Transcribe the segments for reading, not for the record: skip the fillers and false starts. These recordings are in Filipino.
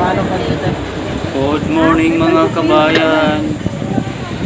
Good morning mga kabayan.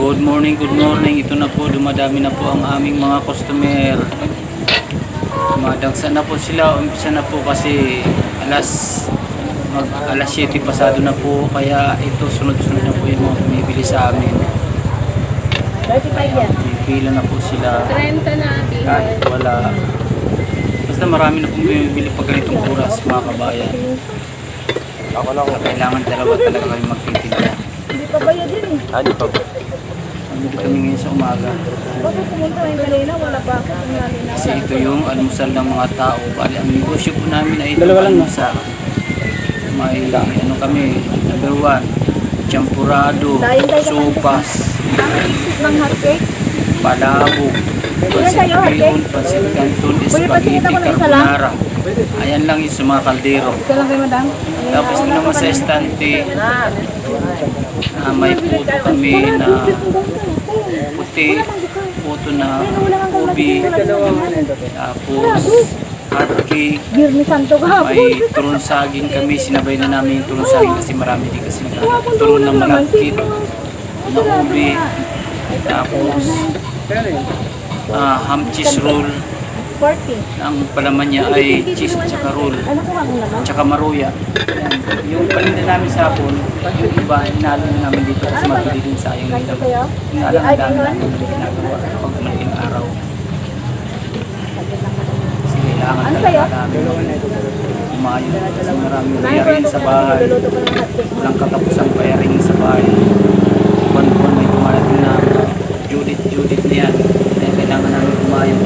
Good morning, good morning. Ito na po, dumadami na po ang aming mga customer. Dumadagsa na po sila. Umpisa na po kasi alas 7 pasado na po. Kaya ito sunod-sunod na po yung mga bumibili sa amin. Pipila na po sila. 30 na. Kahit wala. Basta marami na pong bumibili pag ganitong oras mga kabayan. Kailangan dalawa talaga kami magtitinda. Hindi pa bayad yun eh. Hindi pa ba? Hindi kami ngayon sa umaga. Bakit pumunta yung kanina? Wala pa ako. Kasi ito yung almusal ng mga tao. Bali, ang negosyo po namin ay ito almusal. May ano kami, number 1, champurado, sopas, ng hotcake? palabok, pansit-bihon, pansit canton, spaghetti, carbonara. Ayan lang yung sa mga kaldero. Ito lang kayo, madam. Tapos ito naman sa estante, may puto kami na puti, puto na ubi, tapos hotcake, may turon saging kami, sinabay na namin yung turon saging kasi marami din kasi turon ng malakit, na ubi, tapos ham cheese roll. Ang palaman niya ay cheese at saka roll, at saka maruya. Yung palinda namin sa hapon, yung iba, hinalo na namin dito kasi mabili din sayang nito. Hinalo ang dami namin ginagawa pag malaking araw. Kasi kailangan talaga namin umayon kasi maraming bayarin sa bahay. Walang katapusang bayarin sa bahay. Buwan-buwan may dumarating na Judith na yan. Kaya kailangan namin umayon.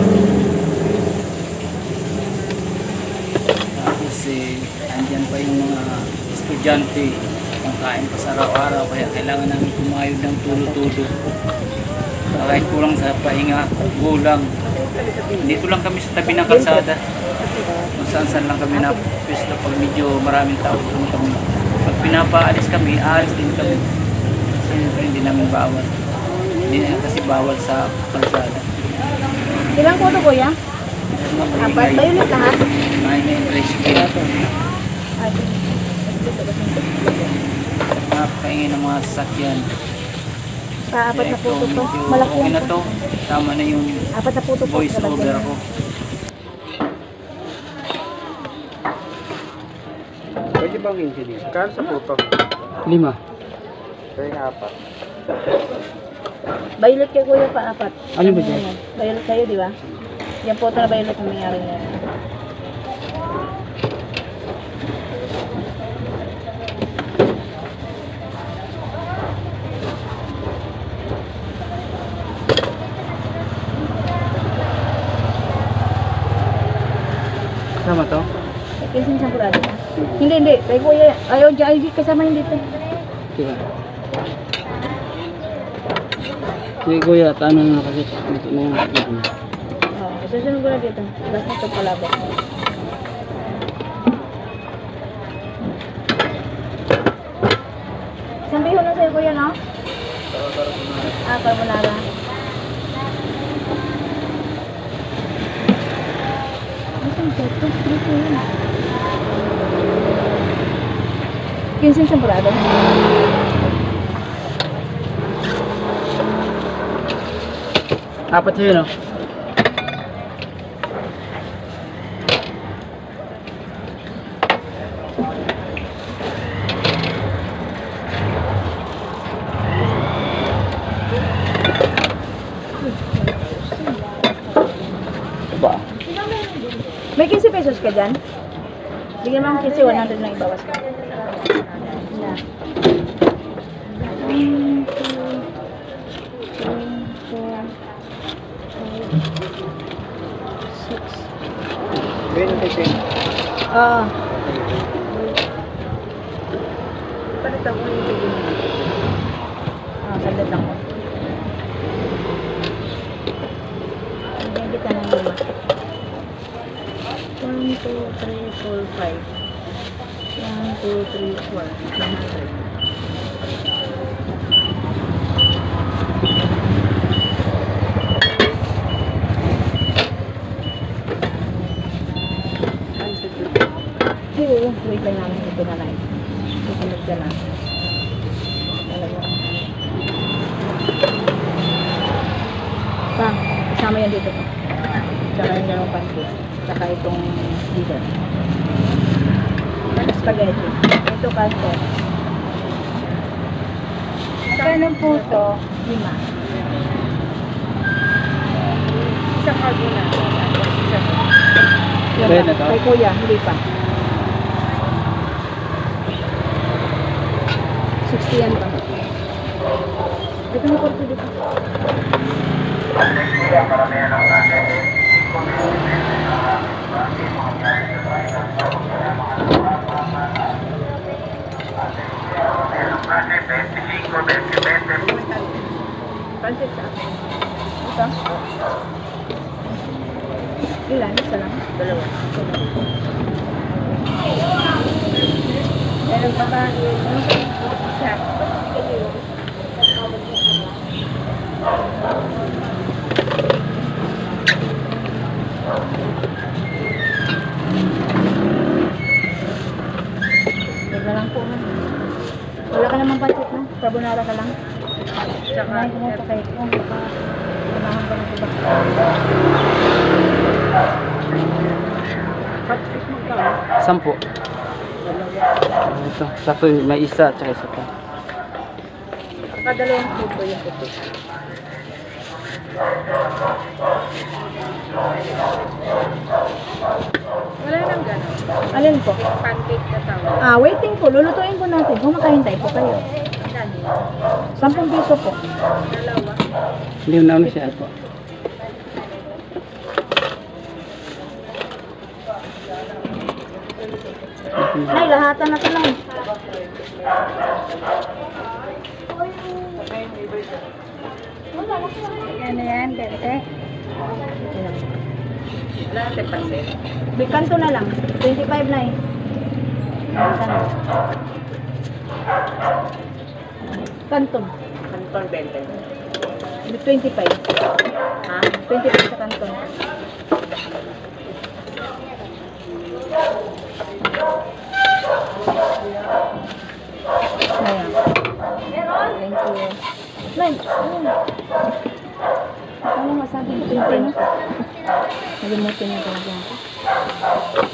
Andyan pa yung mga estudyante ang kain pa sa araw-araw kaya kailangan namin kumayod ng tulo-tulo kahit kulang sa pahinga, gulang. Dito lang kami sa tabi ng kalsada kung saan lang kami na pwesto pag medyo maraming tao kami. Pag pinapaalis kami, aalis din kami siyempre hindi namin bawal, hindi na kasi bawal sa kalsada. Ilang kuto kuya? Apat ba yun lahat? May tricycle. Napakaingin ng mga sasakyan. Apat na puto to. Malaki okay na to. Tama na yung apat na puto voice over ko. Pwede bang hindi? Kano sa puto? 5. Kaya nga 4. Violet kay kuya pa 4. Ano ba dyan? Violet kayo, di ba? Yan po ito na violet ang nangyari niya. Tama to? Kinsin siyang purado. Hindi. Kay kuya, ayaw dyan. Kasama hindi ito. Diba? Sige kuya, tanong na kasi dito na yung Susunod ko na dito. Basta ito palabok. Isang bihon na sa'yo kuya, no? Carbonara. Isang dito. Dito yun. 15 siyang purado. Apat sa'yo, no? May 15 pesos ka dyan? Bigyan mo ang 15, 100 lang ibawas ka. Palit ako yung tigil. Salit ako. Bigyan kita ng 5. 1, 2, 3, 4, 5. 1, 2, 3, 4. 100. Wait lang namin ito na lang. ka na. Talaga. Pa, kasama yan dito. Tsaka yung dalawang pancake. Tsaka itong dito. Spaghetti. Ito kasi. Kailan po ito? 5. Isang carbonara. Pwede na to? Kay kuya, hindi pa. 60 yan pa. Dito na korto dito. Pansit sa akin. Ito? Ilan? Isa lang? 2. Meron pa ba? Isa. Wala lang po man. Wala ka naman pancit no? Carbonara ka lang. Tsaka ko mo pa kayo kung baka kumahan ka ng iba. Pancit mo ka. 10. Ito, sakto may isa at saka isa pa. Kadalawang puto yung puto. Wala nang gano'n. Alin po? Pancake na tawag. Waiting po. Lulutuin po natin. Kumakahintay po kayo. 10 piso po. Dalawa. Hindi mo na ano siya po. Nay, lahatan na ito lang. Ano yan, dete? Wala natin pansin. Bikanto na lang. 25 na eh. Kanton. Kanton 20. 25. Ha? 25 sa kanton. Ayan. Thank you. Nay, ano masabi ko 20 na? Nalimutin niya talaga ako.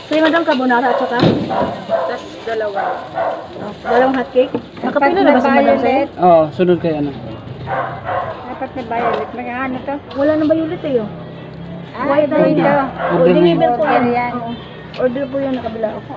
Say, madam, carbonara at saka? Tas dalawa. Dalawang hot cake? Nakapila na ba si madam sa'yo? Oo, sunod kayo ano. Dapat na violet. Ano to? Wala nang violet eh. White na Order. ito. Order mo Deliver yun. po yan. Oo. Order po yan nakabila ako.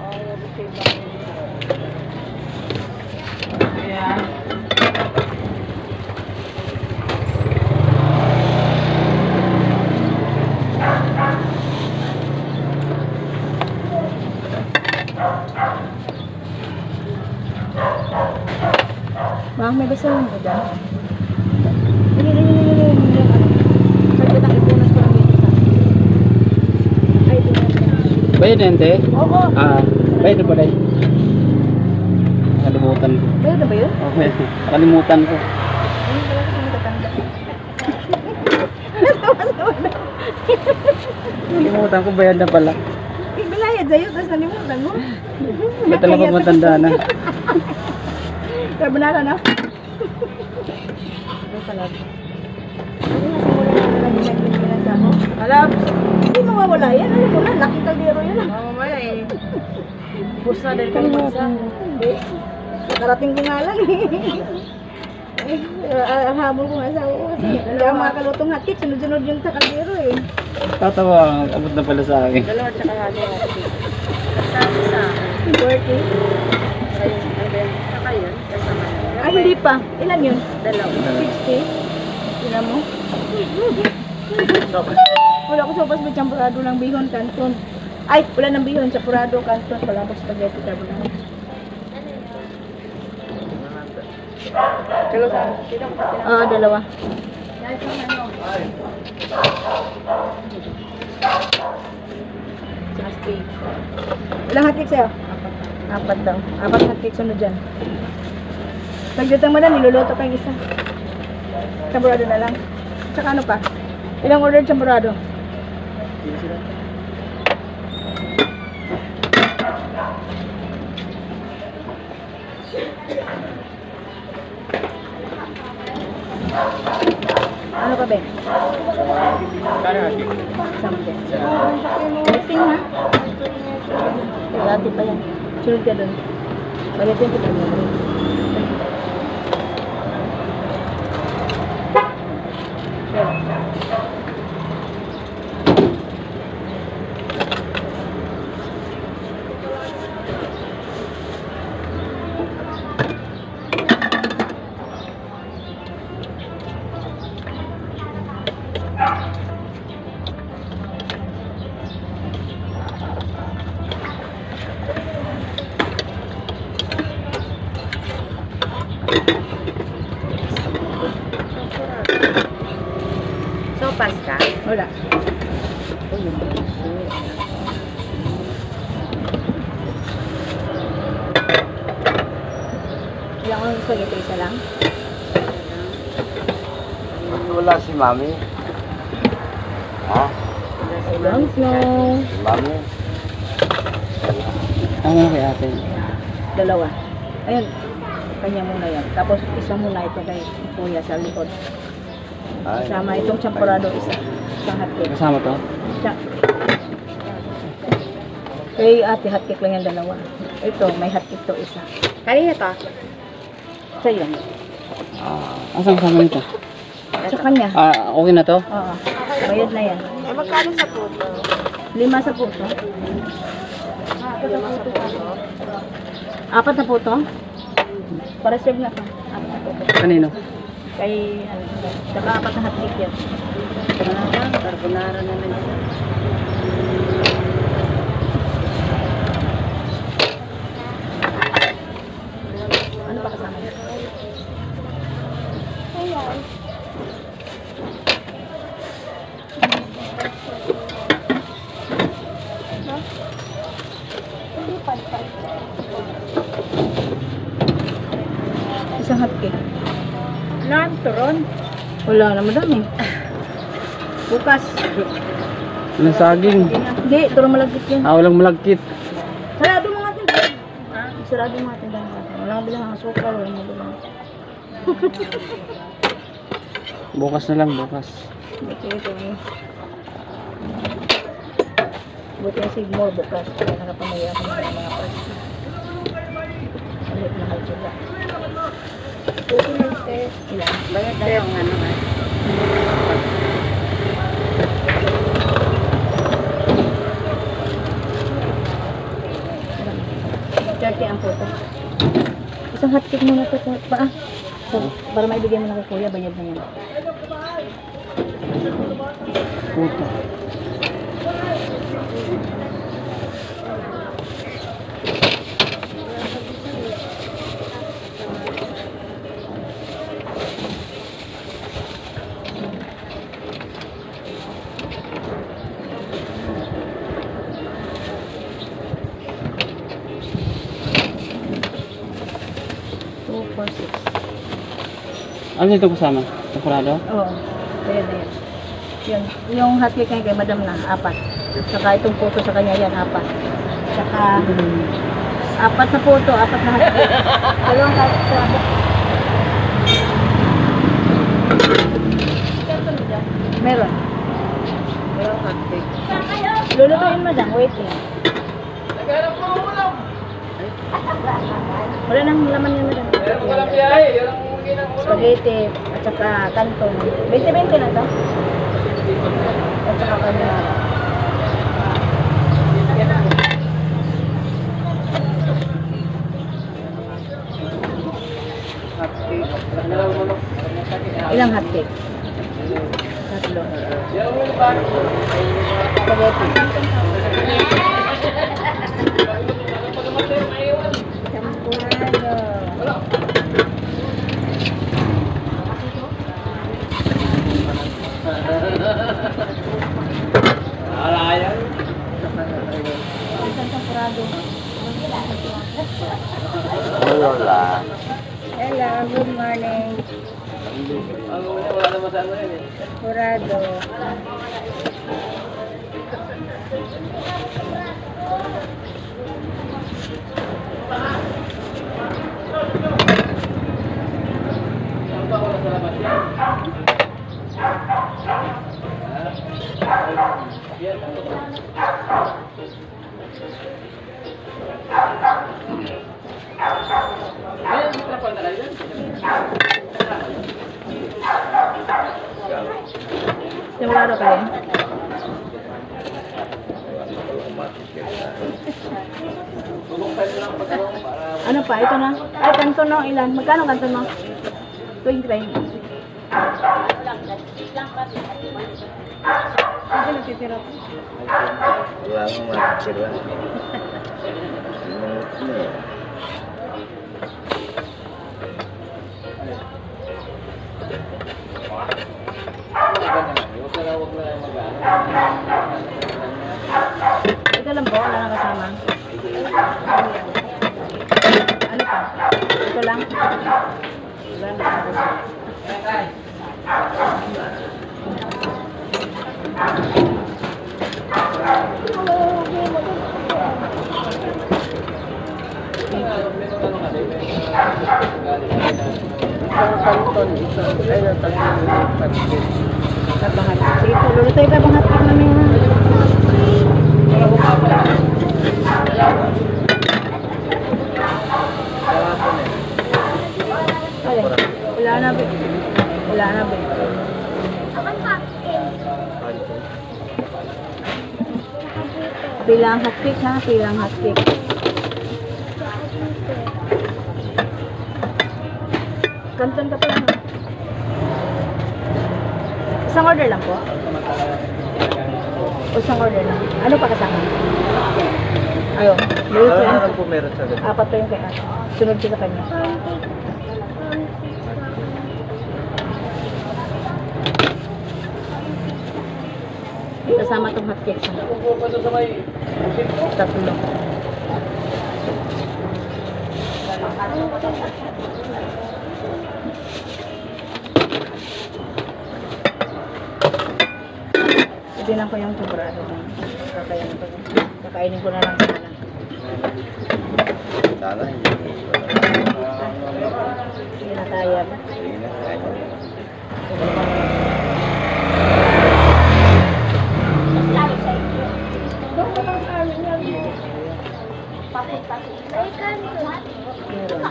Bang, may basa lang ko dyan. Hindi. Saglit ang ipunas ko lang dito sa... Ay, dito na. Bayad na hindi? Oo. Bayad na ba dahil? Nakalimutan ko. Bayad na ba yun? Okay, nakalimutan ko. Ayun pala kasi matatanda. Nakalimutan ko, bayad na pala. Bilayad sa'yo, tapos nalimutan mo. Kaya talaga matanda na. Carbonara na. Ito pala. Alam, hindi mawawala yan. Alam mo na, laki kaldero yan. Mamamaya eh. Bus na dahil kang bansa. Hindi. Nakarating ko nga lang eh. Habol ko nga sa ako kasi. Hindi ako makalutong hatik. Sunod-sunod yung sa kaldero eh. Tatawa, abot na pala sa akin. Dalawa tsaka hatik. Sabi sa akin. 40. Ay, hindi pa. Ilan yun? Dalawa. 60. Sila mo? Wala ko sopas may champurado ng bihon, kanton. Ay, wala ng bihon, champurado, kanton. Wala ko spaghetti, carbonara. Dalawa. Tsaka steak. Ilang hotcake sa'yo? 4 daw. 4 hotcake sunod dyan. Pagdatang mo na, niluluto kang isa. Champurado na lang. Tsaka ano pa? Ilang order champurado? Ano ka, Ben? Something. Lasing, ha? Dati pa yan. Sunod ka dun. Bagatin ko dun. Sopas ka? Wala. Ilang ko yung spaghetti, isa lang? Wala si Mami. Ha? Don't know. Si Mami. Tama na kay ate. Dalawa. Ayun. Kanya muna yan. Tapos isa muna ito kay Kuya sa likod. Ay, Sama itong champurado isa. Isang hotcake. Kasama to? Kay ate hotcake lang yung dalawa. Ito, may hotcake to isa. Kanina to? Sa iyo. Asan kasama nito? Sa kanya. Okay na to? Oo. Bayad na yan. Eh, magkano sa puto? 5 sa puto. 4 na puto? Para serve na to. 4 na puto. Kanino? Kay, ano, saka 4 na hotcake yan. Carbonara na lang. Ano pa kasama niya? Isang hotcake. Turon. Wala na madami. Bukas. Anong saging? Hindi, turong malagkit yan. Walang malagkit. Sarado mga tindahan. Sarado mga tindahan. Walang bilang ang asukal. Walang bilang. Bukas na lang, bukas. Ito. Buti yung Sigmore bukas. Kaya nakapamaya ako ng mga plastic. Ulit na halsula. Ilan? Bayad na yung ano ha? $30 ang puto. Isang hotcake muna ito. So, para maibigay mo na kay Kuya, bayad na yan. Puto. Ano ito kasama? Temporado? Oo. Bayad na yan. Yun. Yung hotcake ngayon kay Madam na, 4. Saka itong puto sa kanya yan, 4. Saka 4 na puto, 4 na hotcake. Dalawang hotcake sa meron. Pero hotcake. Lulutuin, Madam. Waiting. Wala nang laman yun, Madam. Spaghetti at saka kantong. 20-20 na to. At saka kanila. Ilang hotcake? 3. Spaghetti. Lola. Hello, good morning. Curado. Simulado ka rin? Ano pa? Ito na. Ay, kanton no. Ilan? Magkano kanton mo? 25. Kasi nagtitira. Wala mong matitira. Ito lang po. Wala nang kasama. Ano pa? Ito lang. Wala nang kasama. Tabangat. Sige po, lulutoy pa bangat pa namin ha. Ay, wala na ba? Wala na ba? Pilang hotcake ha, pilang hotcake. Kanton ka pala ha. Isang order lang po? O isang order lang? Ano pa kasama? Ayun. Ano po meron sa ganito? Apat pa yung kaya. Sunod siya sa kanya. Kasama itong hotcake. Tatlo. Ibinan ko yung chocolate. Kakainin ko na lang sana. Sana hindi. Hindi na kaya ba? Sige na, kaya niyo. Meron.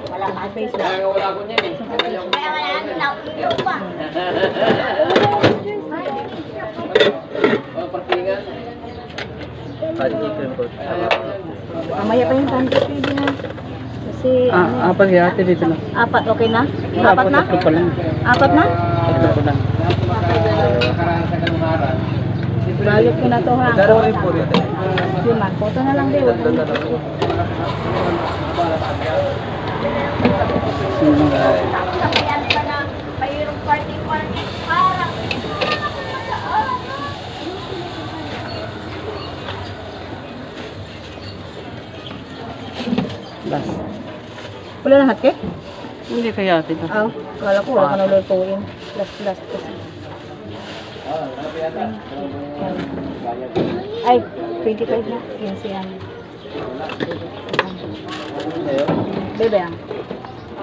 Wala pa face lang. Chicken po. Mamaya pa yung pancake pwede na. Kasi Apat kaya ate dito lang. apat, okay na? Apat na? Tatlo pa lang. Apat na? Tatlo pa lang. Balot ko na to ha. Dalawa rin po rin. Yun man, photo na lang din. Sino nga? Last. Wala na hotcake? Hindi kaya ate ito. Ah, kala ko wala ka na lutuin. Last kasi. Ay, 25 na. Yan siya. Bebe ang.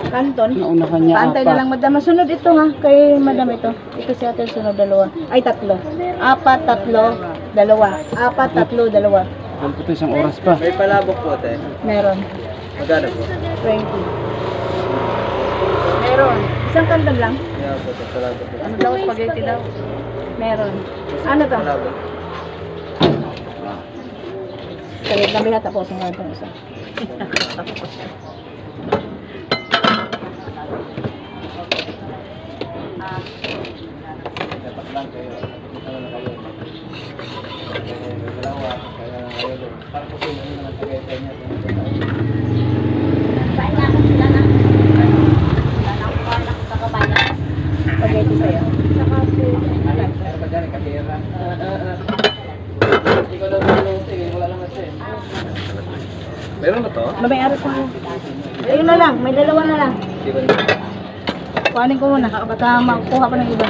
Kanton. Nauna ka niya Paantay na lang madam. Masunod ito ha. Kay madam ito. Ito si ate sunod dalawa. Ay, tatlo. Apat, tatlo, dalawa. Apat, tatlo, dalawa. Wala po ito isang oras pa. May palabok po ate. Meron. Magkano po? 20. Meron. Isang kanton lang. Kaya po ito, palabok po. Ano daw? Spaghetti daw. Meron. Ano to? Palabok. Salit na bilat ako sa kanton isa. Dapat lang kayo. Ito na kayo. Dalawa. Kaya kayo. Para po kayo naman tagaytay niya. Spaghetti sa'yo. Saka po. Ano ba dyan? Katira. Ikaw daw tulong. Sige, wala naman siya. Meron na to? May aras ako. Ayun na lang. May dalawa na lang. Di ba? Kuhanin ko muna. Baka makuha pa ng iba.